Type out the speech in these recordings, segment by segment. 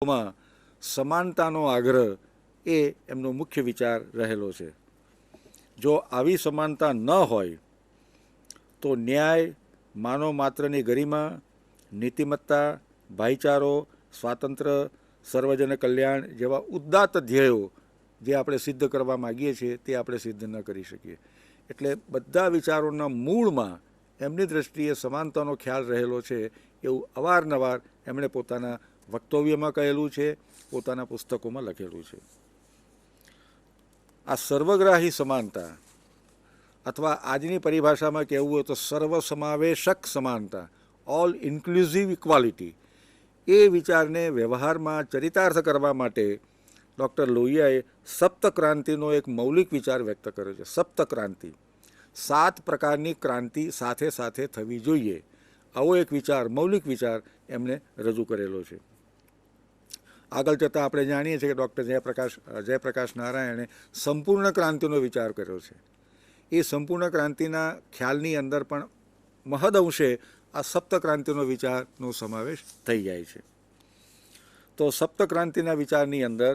માં સમાનતાનો આગ્રહ એ એમનો મુખ્ય વિચાર રહેલો છે. જો આવી સમાનતા ન હોય તો ન્યાય, માનવ માત્રની ગરિમા, નીતિમત્તા, ભાઈચારો, સ્વાતંત્ર્ય, સર્વજન કલ્યાણ જેવા ઉદાત્ત ધ્યેયો જે આપણે સિદ્ધ કરવા માગીએ છીએ તે આપણે સિદ્ધ ન કરી શકીએ. એટલે બધા વિચારોના મૂળમાં એમની દૃષ્ટિએ સમાનતાનો ખ્યાલ રહેલો છે એવું અવારનવાર એમણે પોતાના વક્તવ્યમાં કહેલું છે, પોતાના પુસ્તકોમાં લખેલું છે. આ સર્વગ્રાહી સમાનતા અથવા આજની પરિભાષામાં કહેવું હોય તો સર્વસમાવેશક સમાનતા, ઓલ ઇન્ક્લુઝિવ ઇક્વાલિટી, એ વિચારને વ્યવહારમાં ચરિતાર્થ કરવા માટે ડૉક્ટર લોહિયાએ સપ્તક્રાંતિનો એક મૌલિક વિચાર વ્યક્ત કર્યો છે. સપ્તક્રાંતિ, 7 પ્રકારની ક્રાંતિ સાથે સાથે થવી જોઈએ, આવો એક વિચાર, મૌલિક વિચાર એમણે રજૂ કરેલો છે. આગળ જતાં આપણે જાણીએ છીએ કે ડૉક્ટર જયપ્રકાશ નારાયણે સંપૂર્ણ ક્રાંતિનો વિચાર કર્યો છે. એ સંપૂર્ણ ક્રાંતિના ખ્યાલની અંદર પણ મહદઅંશે આ સપ્તક્રાંતિનો વિચારનો સમાવેશ થઈ જાય છે. તો સપ્તક્રાંતિના વિચારની અંદર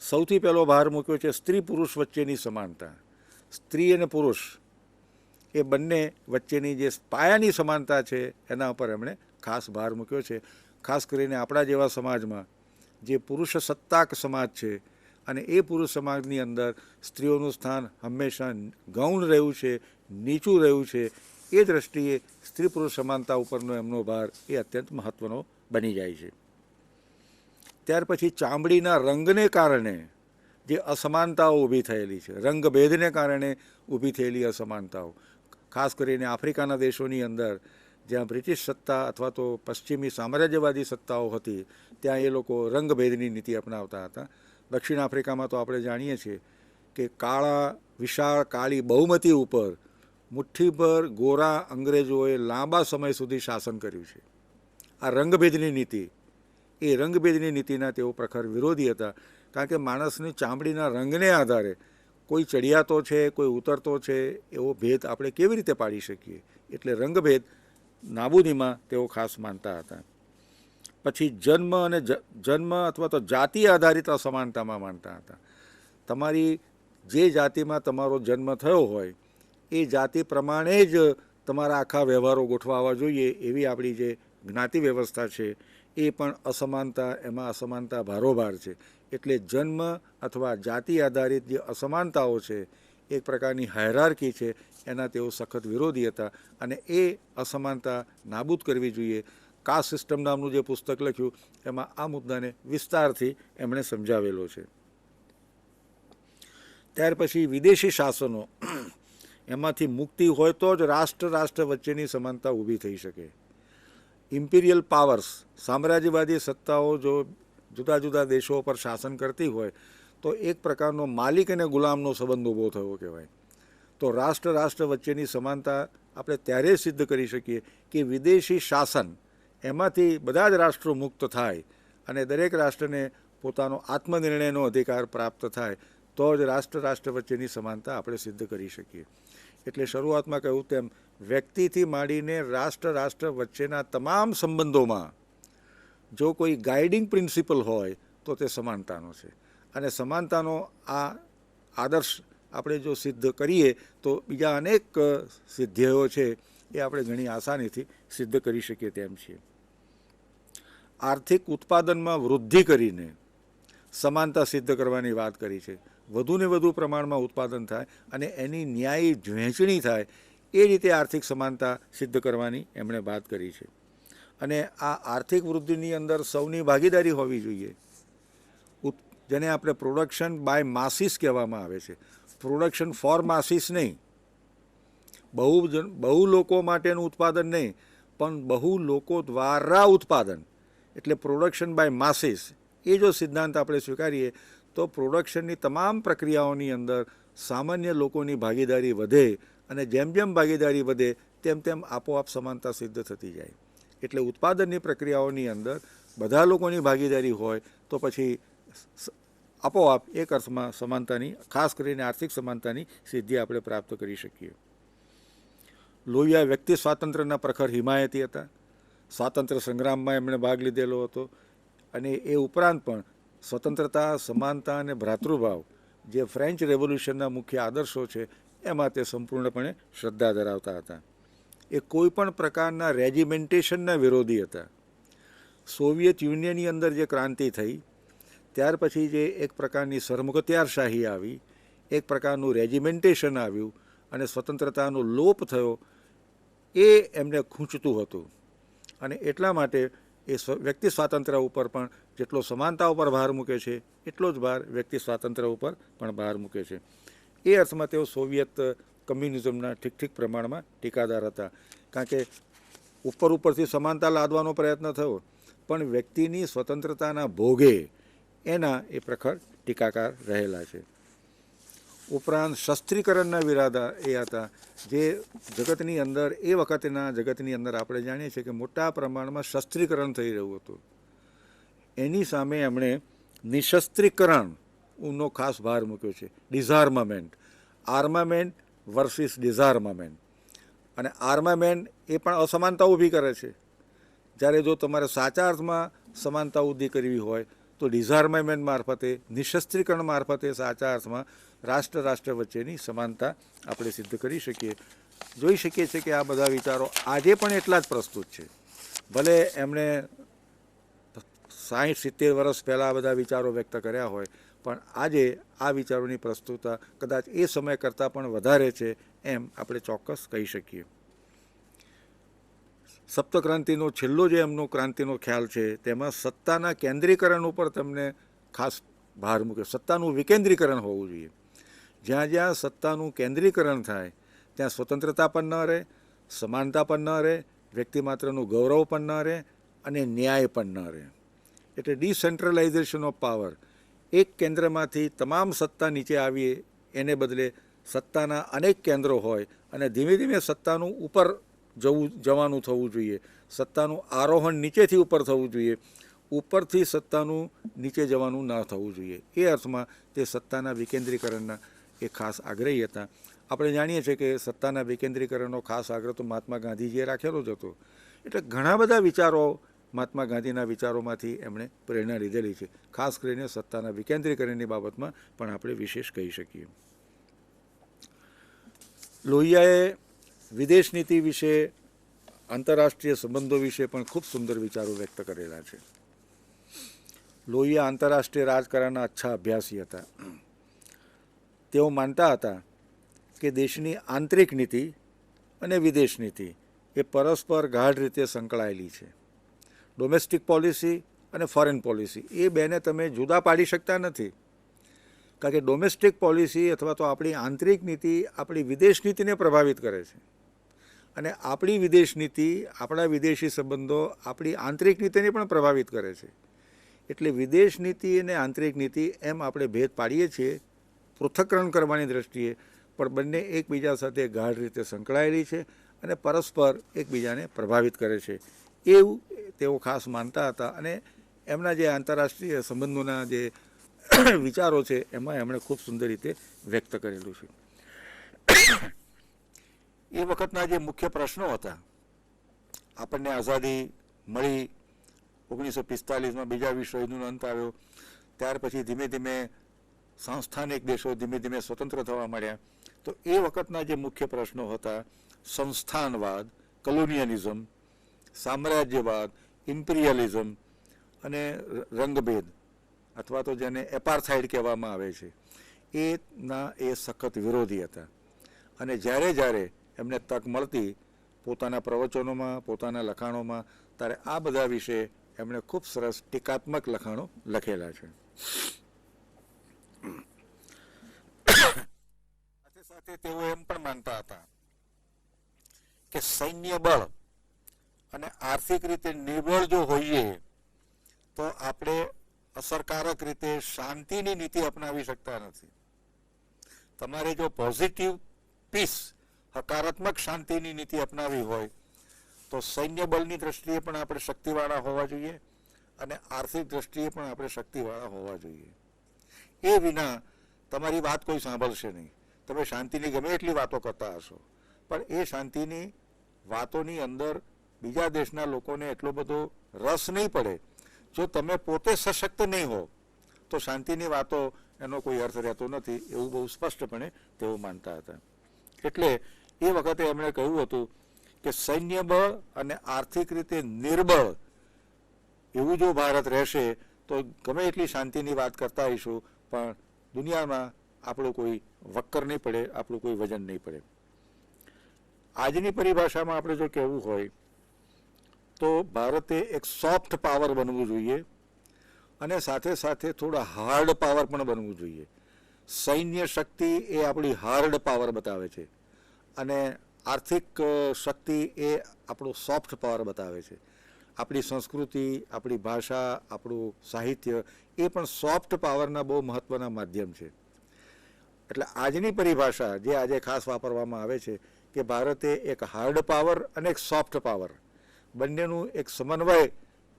સૌથી પહેલો ભાર મૂક્યો છે સ્ત્રી પુરુષ વચ્ચેની સમાનતા. સ્ત્રી અને પુરુષ એ બંને વચ્ચેની જે પાયાની સમાનતા છે એના ઉપર એમણે ખાસ ભાર મૂક્યો છે. ખાસ કરીને આપણા જેવા સમાજમાં જે પુરુષ સત્તાક સમાજ છે અને એ પુરુષ સમાજની અંદર સ્ત્રીઓનું સ્થાન હંમેશા ગૌણ રહ્યું છે, નીચું રહ્યું છે, એ દૃષ્ટિએ સ્ત્રી પુરુષ સમાનતા ઉપરનો એમનો ભાર એ અત્યંત મહત્ત્વનો બની જાય છે. ત્યાર પછી ચામડીના રંગને કારણે જે અસમાનતાઓ ઊભી થયેલી છે, રંગભેદને કારણે ઊભી થયેલી અસમાનતાઓ, ખાસ કરીને આફ્રિકાના દેશોની અંદર જ્યાં બ્રિટિશ સત્તા અથવા તો પશ્ચિમી સામ્રાજ્યવાદી સત્તાઓ હતી ત્યાં એ લોકો રંગભેદની નીતિ અપનાવતા હતા. દક્ષિણ આફ્રિકામાં તો આપણે જાણીએ છીએ કે કાળા વિશાળ કાળી બહુમતી ઉપર મુઠ્ઠીભર ગોરા અંગ્રેજોએ લાંબા સમય સુધી શાસન કર્યું છે. આ રંગભેદની નીતિ, એ રંગભેદની નીતિના તેઓ પ્રખર વિરોધી હતા. કારણ કે માણસની ચામડીના રંગને આધારે કોઈ ચડિયાતો છે, કોઈ ઉતરતો છે, એવો ભેદ આપણે કેવી રીતે પાડી શકીએ? એટલે રંગભેદ નાબૂદીમાં તેઓ ખાસ માનતા હતા. પછી જન્મ અથવા તો જાતિ આધારિત અસમાનતામાં માનતા હતા. તમારી જે જાતિમાં તમારો જન્મ થયો હોય એ જાતિ પ્રમાણે જ તમારા આખા વ્યવહારો ગોઠવાવા જોઈએ, એવી આપણી જે જ્ઞાતિ વ્યવસ્થા છે એ પણ અસમાનતા, એમાં અસમાનતા ભારોભાર છે. એટલે જન્મ અથવા જાતિ આધારિત જે અસમાનતાઓ છે, એક પ્રકારની હાયરાર્કી છે, એના તેઓ સખત વિરોધી હતા અને એ અસમાનતા નાબૂદ કરવી જોઈએ. કાસ્ટ સિસ્ટમ નામનું જે પુસ્તક લખ્યું એમાં આ મુદ્દાને વિસ્તારથી એમણે સમજાવેલો છે. ત્યાર પછી વિદેશી શાસનો, એમાંથી મુક્તિ હોય તો જ રાષ્ટ્ર વચ્ચેની સમાનતા ઊભી થઈ શકે. ઇમ્પિરિયલ પાવર્સ, સામ્રાજ્યવાદી સત્તાઓ જો જુદા જુદા દેશો પર શાસન કરતી હોય તો એક પ્રકારનો માલિક અને ગુલામનો સંબંધ ઊભો થયો કહેવાય. તો રાષ્ટ્ર વચ્ચેની સમાનતા આપણે ત્યારે સિદ્ધ કરી શકીએ કે વિદેશી શાસન એમાંથી બધા જ રાષ્ટ્રો મુક્ત થાય અને દરેક રાષ્ટ્રને પોતાનો આત્મનિર્ણયનો અધિકાર પ્રાપ્ત થાય તો જ રાષ્ટ્ર વચ્ચેની સમાનતા આપણે સિદ્ધ કરી શકીએ. એટલે શરૂઆતમાં કહ્યું તેમ વ્યક્તિથી માંડીને રાષ્ટ્ર વચ્ચેના તમામ સંબંધોમાં જો કોઈ ગાઈડિંગ પ્રિન્સિપલ હોય તો તે સમાનતાનો છે. અને સમાનતાનો આ આદર્શ આપણે જો સિદ્ધ કરીએ તો બીજા અનેક સિદ્ધિઓ છે એ આપણે ઘણી આસાનીથી સિદ્ધ કરી શકીએ તેમ છીએ. આર્થિક ઉત્પાદનમાં વૃદ્ધિ કરીને સમાનતા સિદ્ધ કરવાની વાત કરી છે. વધુને વધુ પ્રમાણમાં ઉત્પાદન થાય અને એની ન્યાયી વહેંચણી થાય એ રીતે આર્થિક સમાનતા સિદ્ધ કરવાની એમણે વાત કરી છે. અને આ આર્થિક વૃદ્ધિની અંદર સૌની ભાગીદારી હોવી જોઈએ. જેને આપણે પ્રોડક્શન બાય માસીસ કહેવામાં આવે છે. પ્રોડક્શન ફોર માસીસ નહીં, બહુ લોકો માટેનું ઉત્પાદન નહીં, પણ બહુ લોકો દ્વારા ઉત્પાદન, એટલે પ્રોડક્શન બાય માસીસ. એ જો સિદ્ધાંત આપણે સ્વીકારીએ તો પ્રોડક્શનની તમામ પ્રક્રિયાઓની અંદર સામાન્ય લોકોની ભાગીદારી વધે અને જેમ જેમ ભાગીદારી વધે તેમ તેમ આપોઆપ સમાનતા સિદ્ધ થતી જાય. એટલે ઉત્પાદનની પ્રક્રિયાઓની અંદર બધા લોકોની ભાગીદારી હોય તો પછી આપોઆપ એક અર્થમાં સમાનતાની, ખાસ કરીને આર્થિક સમાનતાની સિદ્ધિ આપણે પ્રાપ્ત કરી શકીએ. લોહિયા વ્યક્તિ સ્વાતંત્ર્યના પ્રખર હિમાયતી હતા. સ્વાતંત્ર્ય સંગ્રામમાં એમણે ભાગ લીધેલો હતો અને એ ઉપરાંત પણ સ્વતંત્રતા, સમાનતા અને ભ્રાતૃભાવ જે ફ્રેન્ચ રેવોલ્યુશનના મુખ્ય આદર્શો છે એમાં તે સંપૂર્ણપણે શ્રદ્ધા ધરાવતા હતા. એ કોઈ પણ પ્રકારના રેજિમેન્ટેશનના વિરોધી હતા. સોવિયત યુનિયનની અંદર જે ક્રાંતિ થઈ ત્યાર પછી જે એક પ્રકારની સરમુખત્યારશાહી આવી, એક પ્રકારનું રેજિમેન્ટેશન આવ્યું અને સ્વતંત્રતાનો લોપ થયો, એ એમને ખૂંચતું હતું. અને એટલા માટે એ વ્યક્તિ સ્વાતંત્ર્ય ઉપર પણ જેટલો સમાનતા ઉપર ભાર મૂકે છે એટલો જ ભાર વ્યક્તિ સ્વાતંત્ર્ય ઉપર પણ ભાર મૂકે છે. એ અર્થમાં તેઓ સોવિયત કમ્યુનિઝમના ઠીક પ્રમાણમાં ટીકાદાર હતા. કારણ કે ઉપરથી સમાનતા લાદવાનો પ્રયત્ન થયો, પણ વ્યક્તિની સ્વતંત્રતાના ભોગે એના એ પ્રખર ટીકાકાર રહેલા છે. ઉપરાંત શસ્ત્રીકરણના વિરાધા એ હતા, જે જગતની અંદર એ વખતના જગતની અંદર આપણે જાણીએ છીએ કે મોટા પ્રમાણમાં શસ્ત્રીકરણ થઈ રહ્યું હતું. એની સામે એમણે નિશસ્ત્રીકરણનો ખાસ ભાર મૂક્યો છે. ડિઝાર્મામેન્ટ, આર્મામેન્ટ વર્સિસ ડિઝાર્મામેન્ટ. અને આર્મામેન્ટ એ પણ અસમાનતા ઊભી કરે છે. જ્યારે જો તમારે સાચા અર્થમાં સમાનતા ઊભી કરવી હોય તો ડિઝાર્મામેન્ટ મારફતે, નિશસ્ત્રીકરણ મારફતે સાચા અર્થમાં રાષ્ટ્ર વચ્ચેની સમાનતા આપણે સિદ્ધ કરી શકીએ. જોઈ શકીએ છીએ કે આ બધા વિચારો આજે પણ એટલા જ પ્રસ્તુત છે. ભલે એમણે 60-70 વર્ષ પહેલાં આ બધા વિચારો વ્યક્ત કર્યા હોય, પણ આજે આ વિચારોની પ્રસ્તુતતા કદાચ એ સમય કરતાં પણ વધારે છે એમ આપણે ચોક્કસ કહી શકીએ. સપ્તક્રાંતિનો છેલ્લો જે એમનો ક્રાંતિનો ખ્યાલ છે તેમાં સત્તાના કેન્દ્રીકરણ ઉપર તેમને ખાસ ભાર મૂક્યો. સત્તાનું વિકેન્દ્રીકરણ હોવું જોઈએ. જ્યાં જ્યાં સત્તાનું કેન્દ્રીકરણ થાય ત્યાં સ્વતંત્રતા પણ ન રહે, સમાનતા પણ ન રહે, વ્યક્તિ માત્રનું ગૌરવ પણ ન રહે અને ન્યાય પણ ન રહે. એટલે ડિસેન્ટ્રલાઇઝેશન ઓફ પાવર, એક કેન્દ્રમાંથી તમામ સત્તા નીચે આવીએ એને બદલે સત્તાના અનેક કેન્દ્રો હોય અને ધીમે ધીમે સત્તાનું ઉપર જવાનું થવું જોઈએ. સત્તાનું આરોહણ નીચેથી ઉપર થવું જોઈએ, ઉપરથી સત્તાનું નીચે જવાનું ન થવું જોઈએ. એ અર્થમાં તે સત્તાના વિકેન્દ્રીકરણના એ ખાસ આગ્રહી હતા. આપણે જાણીએ છીએ કે સત્તાના વિકેન્દ્રીકરણનો ખાસ આગ્રહ તો મહાત્મા ગાંધીજીએ રાખેલો જ હતો. એટલે ઘણા બધા વિચારો મહાત્મા ગાંધીના વિચારોમાંથી એમણે પ્રેરણા લીધેલી છે. ખાસ કરીને સત્તાના વિકેન્દ્રીકરણની બાબતમાં પણ આપણે વિશેષ કહી શકીએ. લોહિયાએ વિદેશ નીતિ વિશે, આંતરરાષ્ટ્રીય સંબંધો વિશે પણ ખૂબ સુંદર વિચારો વ્યક્ત કરેલા છે. લોહિયા આંતરરાષ્ટ્રીય રાજકારણના અચ્છા અભ્યાસી હતા. તેઓ માનતા હતા કે દેશની આંતરિક નીતિ અને વિદેશ નીતિ એ પરસ્પર ગાઢ રીતે સંકળાયેલી છે. ડોમેસ્ટિક પોલિસી અને ફોરેન પોલિસી એ બેને તમે જુદા પાડી શકતા નથી. કારણ કે ડોમેસ્ટિક પોલિસી અથવા તો આપણી આંતરિક નીતિ આપણી વિદેશ નીતિને પ્રભાવિત કરે છે અને આપણી વિદેશ નીતિ, આપણા વિદેશી સંબંધો આપણી આંતરિક નીતિને પણ પ્રભાવિત કરે છે. એટલે વિદેશ નીતિ અને આંતરિક નીતિ એમ આપણે ભેદ પાડીએ છીએ પૃથ્થકરણ કરવાની દૃષ્ટિએ, પણ બંને એકબીજા સાથે ગાઢ રીતે સંકળાયેલી છે અને પરસ્પર એકબીજાને પ્રભાવિત કરે છે એવું તેઓ ખાસ માનતા હતા. અને એમના જે આંતરરાષ્ટ્રીય સંબંધોના જે વિચારો છે એમાં એમણે ખૂબ સુંદર રીતે વ્યક્ત કરેલું છે. એ વખતના જે મુખ્ય પ્રશ્નો હતા, આપણને આઝાદી મળી, 1945માં બીજા વિશ્વયુદ્ધનો અંત આવ્યો, ત્યાર પછી ધીમે ધીમે સંસ્થાનિક દેશો ધીમે ધીમે સ્વતંત્ર થવા માંડ્યા, તો એ વખતના જે મુખ્ય પ્રશ્નો હતા સંસ્થાનવાદ, કોલોનિયલિઝમ, સામ્રાજ્યવાદ, ઇમ્પિરિયલિઝમ અને રંગભેદ અથવા તો જેને એપાર્થાઇડ કહેવામાં આવે છે એના એ સખત વિરોધી હતા. અને જ્યારે જ્યારે એમને તક મળતી પોતાના પ્રવચનોમાં, પોતાના લખાણોમાં, ત્યારે આ બધા વિશે એમણે ખૂબ સરસ ટીકાત્મક લખાણો લખેલા છે. સાથે સાથે તેઓ એમ પણ માનતા હતા કે સૈન્ય બળ અને આર્થિક રીતે નિર્બળ જો હોઈએ તો આપણે અસરકારક રીતે શાંતિની નીતિ અપનાવી શકતા નથી. તમારે જો પોઝિટિવ પીસ, હકારાત્મક શાંતિની નીતિ અપનાવી હોય તો સૈન્ય બળની દ્રષ્ટિએ પણ આપણે શક્તિવાળા હોવા જોઈએ અને આર્થિક દ્રષ્ટિએ પણ આપણે શક્તિવાળા હોવા જોઈએ. એ વિના તમારી વાત કોઈ સાંભળશે નહીં. તમે શાંતિની ગમે એટલી વાતો કરતા હશો, પણ એ શાંતિની વાતોની અંદર બીજા દેશના લોકોને એટલો બધો રસ નહીં પડે જો તમે પોતે સશક્ત નહીં હો તો શાંતિની વાતો એનો કોઈ અર્થ રહેતો નથી, એવું બહુ સ્પષ્ટપણે તેઓ માનતા હતા. એટલે એ વખતે એમણે કહ્યું હતું કે સૈન્ય બળ અને આર્થિક રીતે નિર્બળ એવું જો ભારત રહેશે તો ગમે એટલી શાંતિની વાત કરતા આવીશું પણ દુનિયામાં આપણું કોઈ વક્કર નહીં પડે, આપણું કોઈ વજન નહીં પડે. આજની પરિભાષામાં આપણે જો કહેવું હોય તો ભારતે એક સોફ્ટ પાવર બનવું જોઈએ અને સાથે સાથે થોડા હાર્ડ પાવર પણ બનવું જોઈએ. સૈન્ય શક્તિ એ આપણી હાર્ડ પાવર બતાવે છે અને આર્થિક શક્તિ એ આપણો સોફ્ટ પાવર બતાવે છે. આપણી સંસ્કૃતિ, આપણી ભાષા, આપણું સાહિત્ય એ પણ સોફ્ટ પાવરના બહુ મહત્ત્વના માધ્યમ છે. એટલે આજની પરિભાષા જે આજે ખાસ વાપરવામાં આવે છે કે ભારતે એક હાર્ડ પાવર અને એક સોફ્ટ પાવર બંનેનું એક સમન્વય,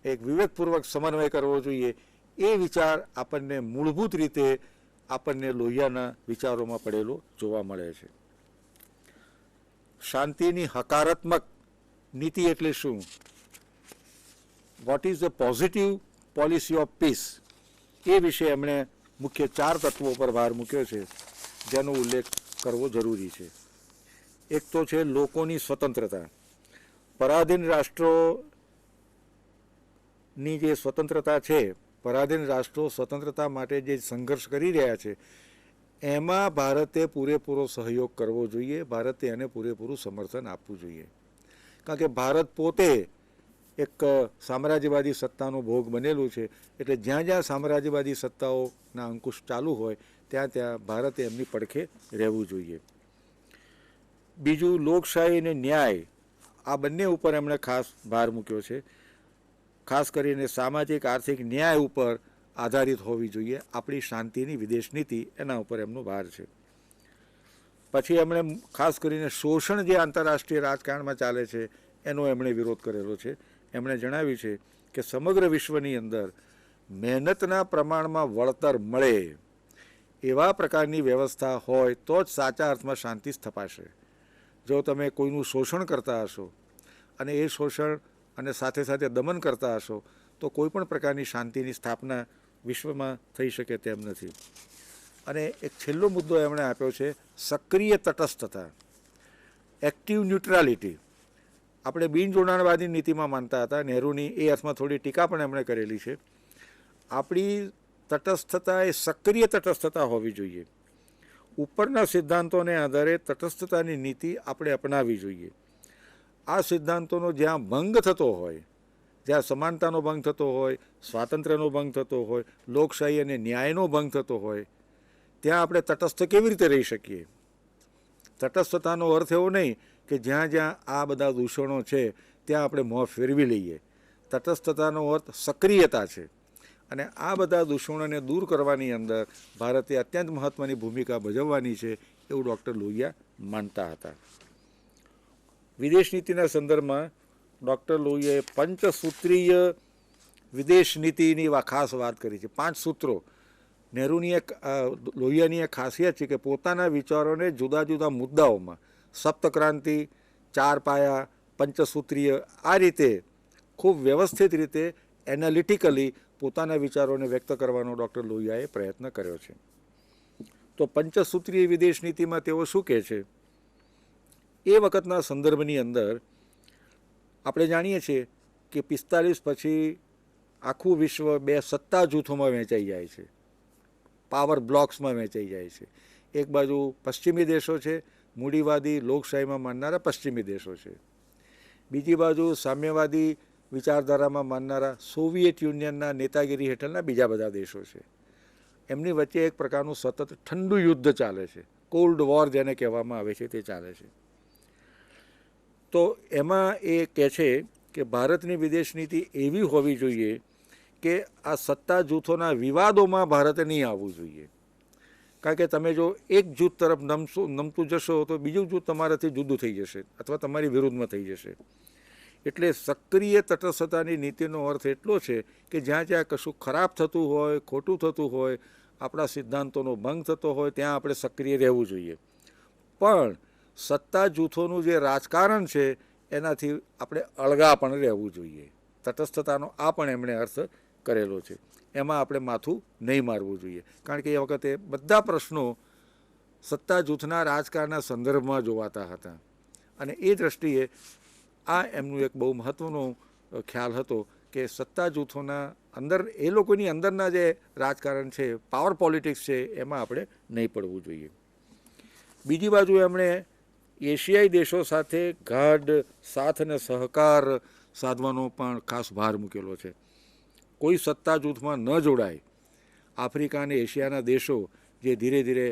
એક વિવેકપૂર્વક સમન્વય કરવો જોઈએ, એ વિચાર આપણને મૂળભૂત રીતે આપણને લોહિયાના વિચારોમાં પડેલો જોવા મળે છે. શાંતિની હકારાત્મક નીતિ એટલે શું? What is the positive policy of peace? એ વિશે એમણે મુખ્ય 4 તત્વો પર ભાર મૂક્યો છે જેનો ઉલ્લેખ કરવો જરૂરી છે. એક તો છે લોકોની સ્વતંત્રતા. પરાધીન રાષ્ટ્રોની જે સ્વતંત્રતા છે, પરાધીન રાષ્ટ્રો સ્વતંત્રતા માટે જે સંઘર્ષ કરી રહ્યા છે એમાં ભારતે પૂરેપૂરો સહયોગ કરવો જોઈએ, ભારતે એને પૂરેપૂરું સમર્થન આપવું જોઈએ. કારણ કે ભારત પોતે એક સામ્રાજ્યવાદી સત્તાનો ભોગ બનેલું છે, એટલે જ્યાં જ્યાં સામ્રાજ્યવાદી સત્તાઓના અંકુશ ચાલુ હોય ત્યાં ત્યાં ભારતે એમની પડખે રહેવું જોઈએ. બીજું, લોકશાહી અને ન્યાય, આ બંને ઉપર એમણે ખાસ ભાર મૂક્યો છે. ખાસ કરીને સામાજિક આર્થિક ન્યાય ઉપર આધારિત હોવી જોઈએ આપણી શાંતિની વિદેશ નીતિ, એના ઉપર એમનો ભાર છે. પછી એમણે ખાસ કરીને શોષણ જે આંતરરાષ્ટ્રીય રાજકારણમાં ચાલે છે એનો એમણે વિરોધ કરેલો છે. એમણે જણાવ્યું છે કે સમગ્ર વિશ્વની અંદર મહેનતના પ્રમાણમાં વળતર મળે એવા પ્રકારની વ્યવસ્થા હોય તો જ સાચા અર્થમાં શાંતિ સ્થપાશે. જો તમે કોઈનું શોષણ કરતા હશો અને એ શોષણ અને સાથે સાથે દમન કરતા હશો તો કોઈ પણ પ્રકારની શાંતિની સ્થાપના વિશ્વમાં થઈ શકે તેમ નથી. અને એક છેલ્લો મુદ્દો એમણે આપ્યો છે સક્રિય તટસ્થતા, એક્ટિવ ન્યુટ્રાલિટી. આપણે બિનજોડાણવાદી નીતિમાં માનતા હતા, નહેરુની એ અર્થમાં થોડી ટીકા પણ એમણે કરેલી છે. આપણી તટસ્થતા એ સક્રિય તટસ્થતા હોવી જોઈએ. ઉપરના સિદ્ધાંતોને આધારે તટસ્થતાની નીતિ આપણે અપનાવવી જોઈએ. આ સિદ્ધાંતોનો જ્યાં ભંગ થતો હોય, જ્યાં સમાનતાનો ભંગ થતો હોય, સ્વાતંત્ર્યનો ભંગ થતો હોય, લોકશાહી અને ન્યાયનો ભંગ થતો હોય, ત્યાં આપણે તટસ્થ કેવી રીતે રહી શકીએ? તટસ્થતાનો અર્થ એવો નહીં કે જ્યાં જ્યાં આ બધા દૂષણો છે ત્યાં આપણે મોં ફેરવી લઈએ. તટસ્થતાનો અર્થ સક્રિયતા છે અને આ બધા દૂષણોને દૂર કરવાની અંદર ભારતે અત્યંત મહત્ત્વની ભૂમિકા ભજવવાની છે એવું ડૉક્ટર લોહિયા માનતા હતા. વિદેશ નીતિના સંદર્ભમાં ડૉક્ટર લોહિયાએ પંચસૂત્રીય વિદેશ નીતિની ખાસ વાત કરી છે. 5 સૂત્રો. નહેરુની એક લોહિયાની એક ખાસિયત છે કે પોતાના વિચારોને જુદા જુદા મુદ્દાઓમાં સપ્તક્રાંતિ, 4 પાયા, પંચસૂત્રીય આ રીતે ખૂબ વ્યવસ્થિત રીતે એનાલિટિકલી પોતાના વિચારોને વ્યક્ત કરવાનો ડૉક્ટર લોહિયાએ પ્રયત્ન કર્યો છે. તો પંચસૂત્રીય વિદેશ નીતિમાં તેઓ શું કહે છે? એ વખતના સંદર્ભની અંદર આપણે જાણીએ છીએ કે 45 પછી આખું વિશ્વ 2 સત્તા જૂથોમાં વહેંચાઈ જાય છે, પાવર બ્લોક્સમાં વહેંચાઈ જાય છે. એક બાજુ પશ્ચિમી દેશો છે, મૂડીવાદી લોકશાહીમાં માનનારા પશ્ચિમી દેશો છે. બીજી બાજુ સામ્યવાદી વિચારધારામાં માનનારા સોવિયેત યુનિયનના નેતાગીરી હેઠળના બીજા બધા દેશો છે. એમની વચ્ચે એક પ્રકારનું સતત ઠંડુ યુદ્ધ ચાલે છે, કોલ્ડ વોર જેને કહેવામાં આવે છે તે ચાલે છે. તો એમાં એ કહે છે કે ભારતની વિદેશ નીતિ એવી હોવી જોઈએ કે આ સત્તા જૂથોના વિવાદોમાં ભારતે નહીં આવવું જોઈએ. કારણ કે તમે જો એક જૂથ તરફ નમતું જશો તો બીજું જૂથ તમારાથી જુદું થઈ જશે અથવા તમારી વિરુદ્ધમાં થઈ જશે. એટલે સક્રિય તટસ્થતાની નીતિનો અર્થ એટલો છે કે જ્યાં જ્યાં કશું ખરાબ થતું હોય, ખોટું થતું હોય, આપણા સિદ્ધાંતોનો ભંગ થતો હોય ત્યાં આપણે સક્રિય રહેવું જોઈએ. પણ સત્તા જૂથોનું જે રાજકારણ છે એનાથી આપણે અળગા પણ રહેવું જોઈએ. તટસ્થતાનો આ પણ એમણે અર્થ કરેલો છે. એમાં આપણે માથું નહીં મારવું જોઈએ, કારણ કે એ વખતે બધા પ્રશ્નો સત્તા જૂથના રાજકારણના સંદર્ભમાં જોવાતા હતા. અને એ દૃષ્ટિએ આ એમનું એક બહુ મહત્ત્વનો ખ્યાલ હતો કે સત્તા જૂથોના અંદર એ લોકોની અંદરના જે રાજકારણ છે, પાવર પોલિટિક્સ છે, એમાં આપણે નહીં પડવું જોઈએ. બીજી બાજુ એમણે એશિયાઈ દેશો સાથે ગાઢ સાથ અને સહકાર સાધવાનો પણ ખાસ ભાર મૂકેલો છે. કોઈ સત્તા જૂથમાં ન જોડાય. આફ્રિકા અને એશિયાના દેશો જે ધીરે ધીરે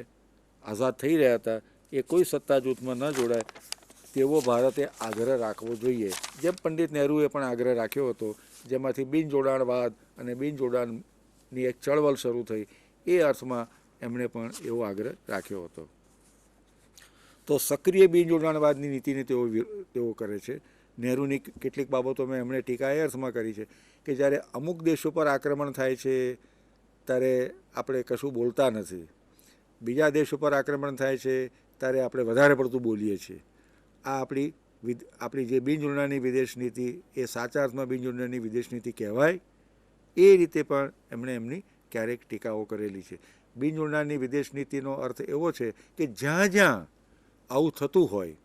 આઝાદ થઈ રહ્યા હતા, એ કોઈ સત્તા જૂથમાં ન જોડાય તેવો ભારતે આગ્રહ રાખવો જોઈએ, જેમ પંડિત નહેરુએ પણ આગ્રહ રાખ્યો હતો, જેમાંથી બિનજોડાણવાદ અને બિનજોડાણની એક ચળવળ શરૂ થઈ. એ અર્થમાં એમણે પણ એવો આગ્રહ રાખ્યો હતો. તો સક્રિય બિનજોડાણવાદની નીતિને તેઓ કરે છે. નહેરુની કેટલીક બાબતોમાં એમણે ટીકા એ અર્થમાં કરી છે કે જ્યારે અમુક દેશો પર આક્રમણ થાય છે ત્યારે આપણે કશું બોલતા નથી, બીજા દેશો પર આક્રમણ થાય છે ત્યારે આપણે વધારે પડતું બોલીએ છીએ. આ આપણી જે બિનજોડાણની વિદેશ નીતિ એ સાચા અર્થમાં બિનજોડાણની વિદેશ નીતિ કહેવાય. એ રીતે પણ એમણે એમની ક્યારેક ટીકાઓ કરેલી છે. બિનજોડાણની વિદેશ નીતિનો અર્થ એવો છે કે જ્યાં જ્યાં આવું થતું હોય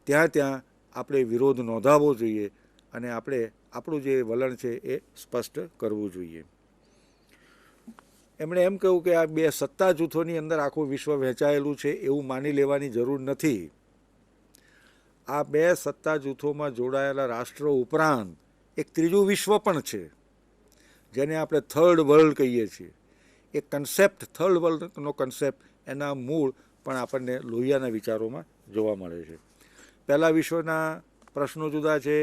ત્યાં ત્યાં આપણે વિરોધ નોંધાવવો જોઈએ અને આપણે આપણું જે વલણ છે એ સ્પષ્ટ કરવું જોઈએ. એમણે એમ કહ્યું કે આ બે સત્તા જૂથોની અંદર આખું વિશ્વ વહેંચાયેલું છે એવું માની લેવાની જરૂર નથી. આ બે સત્તા જૂથોમાં જોડાયેલા રાષ્ટ્રો ઉપરાંત એક ત્રીજું વિશ્વ પણ છે, જેને આપણે થર્ડ વર્લ્ડ કહીએ છીએ. એ કન્સેપ્ટ, થર્ડ વર્લ્ડનો કન્સેપ્ટ, એના મૂળ પણ આપણને લોહિયાના વિચારોમાં જોવા મળે છે. પહેલા વિશ્વના પ્રશ્નો જુદા છે,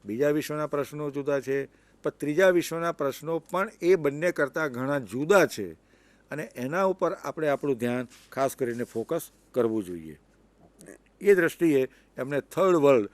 બીજા વિશ્વના પ્રશ્નો જુદા છે, પણ ત્રીજા વિશ્વના પ્રશ્નો પણ એ બંને કરતાં ઘણા જુદા છે અને એના ઉપર આપણે આપણું ધ્યાન ખાસ કરીને ફોકસ કરવું જોઈએ. એ દૃષ્ટિએ એમણે થર્ડ વર્લ્ડ